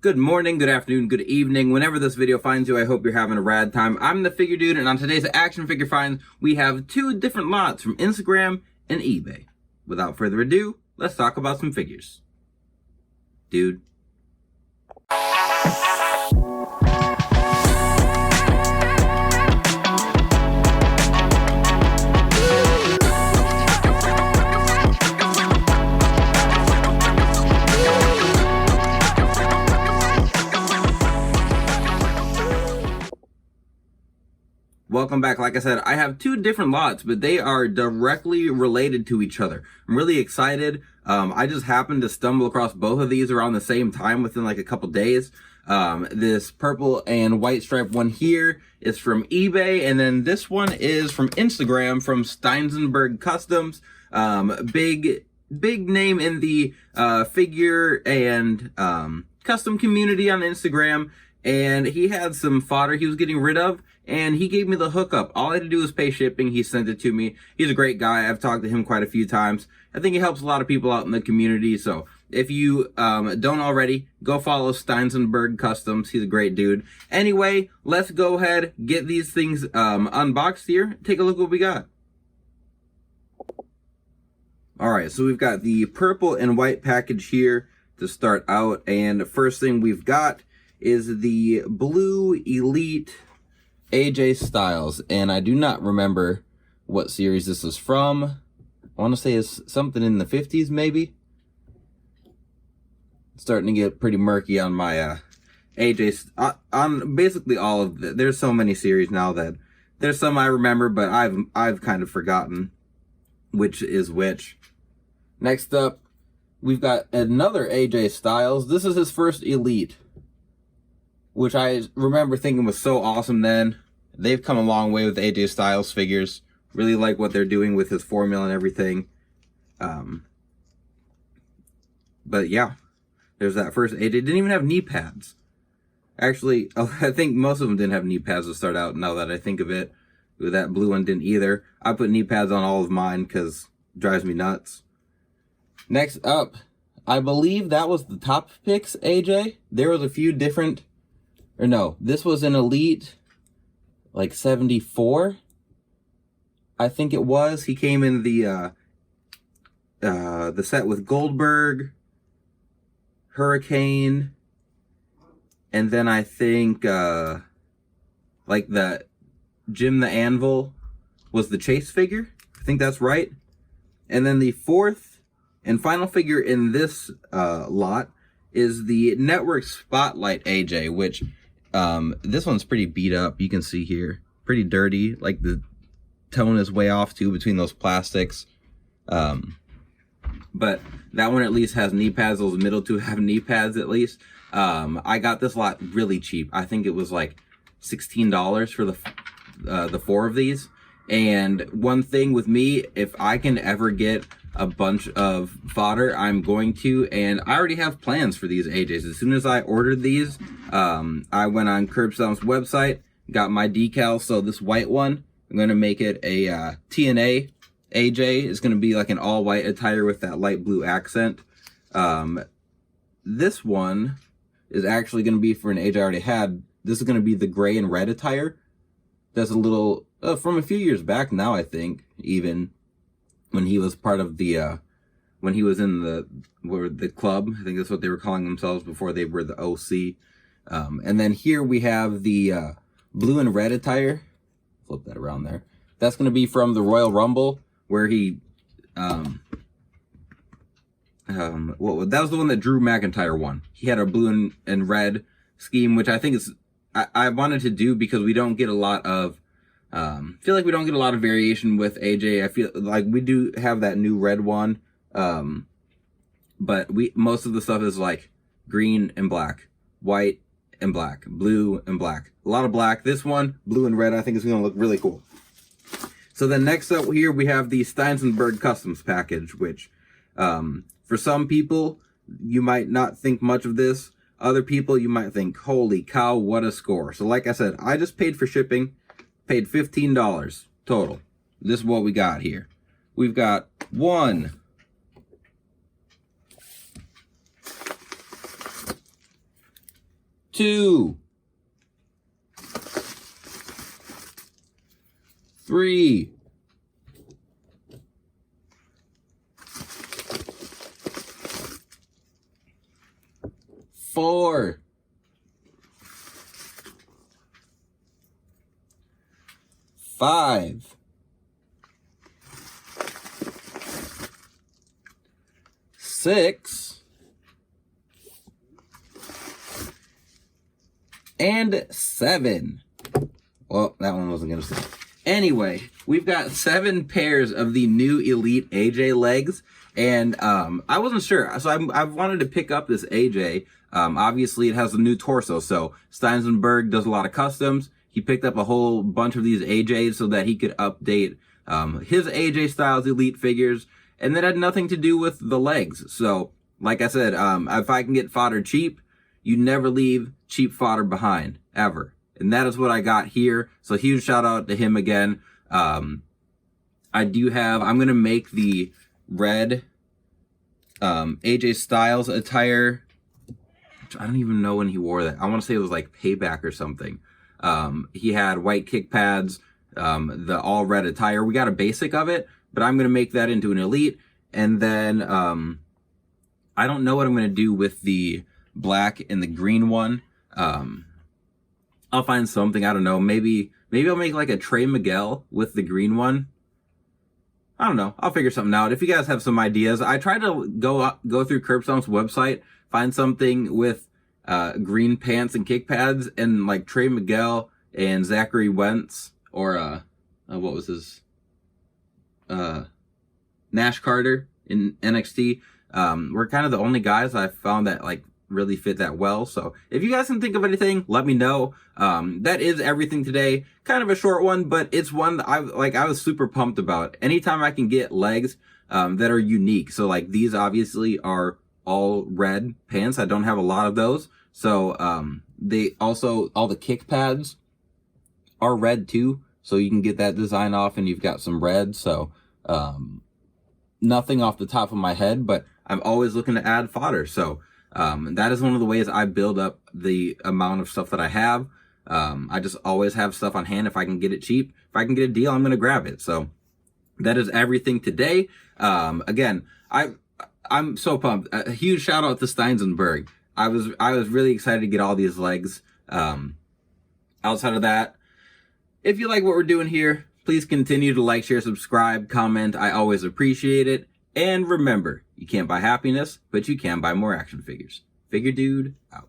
Good morning, good afternoon, good evening. Whenever this video finds you, I hope you're having a rad time. I'm the Figure Dude, and on today's Action Figure Finds, we have two different lots from Instagram and eBay. Without further ado, let's talk about some figures. Dude. Welcome back. Like I said, I have two different lots, but they are directly related to each other. I'm really excited. I just happened to stumble across both of these around the same time within like a couple days. This purple and white stripe one here is from eBay, and then this one is from Instagram from Steinsenberg Customs. Big name in the figure and custom community on Instagram. And he had some fodder he was getting rid of, and he gave me the hookup. All I had to do was pay shipping. He sent it to me. He's a great guy. I've talked to him quite a few times. I think he helps a lot of people out in the community. So if you don't already, go follow Steinsenberg Customs. He's a great dude. Anyway, let's go ahead, get these things unboxed here. Take a look what we got. All right, so we've got the purple and white package here to start out. And the first thing we've got is the blue Elite AJ Styles, and I do not remember what series this is from. I want to say it's something in the 50s, maybe. It's starting to get pretty murky on my AJ, on basically all of the, there's so many series now that there's some I remember, but I've kind of forgotten which is which. Next up, we've got another AJ Styles. This is his first Elite, which I remember thinking was so awesome then. They've come a long way with AJ Styles figures. Really like what they're doing with his formula and everything. But yeah, there's that first AJ. Didn't even have knee pads. Actually, I think most of them didn't have knee pads to start out, now that I think of it. That blue one didn't either. I put knee pads on all of mine because it drives me nuts. Next up, I believe that was the Top Picks AJ. There was a few different... Or no, this was an Elite, like 74, I think it was. He came in the set with Goldberg, Hurricane, and then I think like the Jim the Anvil was the chase figure. I think that's right. And then the fourth and final figure in this lot is the Network Spotlight AJ, which... this one's pretty beat up. You can see here, pretty dirty. Like the tone is way off too between those plastics. But that one at least has knee pads. Those middle two have knee pads at least. I got this lot really cheap. I think it was like $16 for the four of these. And one thing with me, if I can ever get a bunch of fodder, I'm going to, and I already have plans for these AJs. As soon as I ordered these, I went on Curbstone's website, got my decal. So this white one, I'm going to make it a TNA AJ. It's going to be like an all white attire with that light blue accent. This one is actually going to be for an AJ I already had. This is going to be the gray and red attire. That's a little, from a few years back now, I think, even. When he was part of the, when he was in the club, I think that's what they were calling themselves before they were the OC. And then here we have the blue and red attire. Flip that around there. That's going to be from the Royal Rumble, where he, that was the one that Drew McIntyre won. He had a blue and red scheme, which I think is, I wanted to do because we don't get a lot of, feel like we don't get a lot of variation with AJ. I feel like we do have that new red one. But most of the stuff is like green and black, white and black, blue and black. A lot of black. This one, blue and red, I think is going to look really cool. So then next up here, we have the Steinsenberg Customs package, which, for some people, you might not think much of this. Other people, you might think, holy cow, what a score. So like I said, I just paid for shipping. Paid $15 total. This is what we got here. We've got 1, 2, 3, 4, 5, 6, and 7. Well, that one wasn't gonna stay. Anyway, we've got 7 pairs of the new Elite AJ legs, and I wasn't sure, so I've wanted to pick up this AJ. Obviously, it has a new torso, so Steinsenberg does a lot of customs. He picked up a whole bunch of these AJs so that he could update his AJ Styles Elite figures, and that had nothing to do with the legs. So, like I said, if I can get fodder cheap, you never leave cheap fodder behind, ever. And that is what I got here. So huge shout out to him again. I'm going to make the red AJ Styles attire. I don't even know when he wore that. I want to say it was like Payback or something. He had white kick pads, the all red attire. We got a basic of it, but I'm going to make that into an Elite. And then I don't know what I'm going to do with the black and the green one. I'll find something. I don't know. Maybe I'll make like a Trey Miguel with the green one. I don't know. I'll figure something out. If you guys have some ideas, I tried to go through Curb Stomp's website, find something with green pants and kick pads, and like Trey Miguel and Zachary Wentz, or what was his Nash Carter in NXT. We're kind of the only guys I found that like really fit that well. So if you guys can think of anything, let me know. That is everything today. Kind of a short one, but it's one that I was super pumped about. Anytime I can get legs that are unique. So like these obviously are all red pants. I don't have a lot of those. So they also, all the kick pads are red too. So you can get that design off and you've got some red. So nothing off the top of my head, but I'm always looking to add fodder. So that is one of the ways I build up the amount of stuff that I have. I just always have stuff on hand. If I can get it cheap, if I can get a deal, I'm going to grab it. So that is everything today. Again, I'm so pumped. A huge shout out to Steinsenberg. I was really excited to get all these legs. Outside of that, if you like what we're doing here, please continue to like, share, subscribe, comment. I always appreciate it. And remember, you can't buy happiness, but you can buy more action figures. Figure Dude out.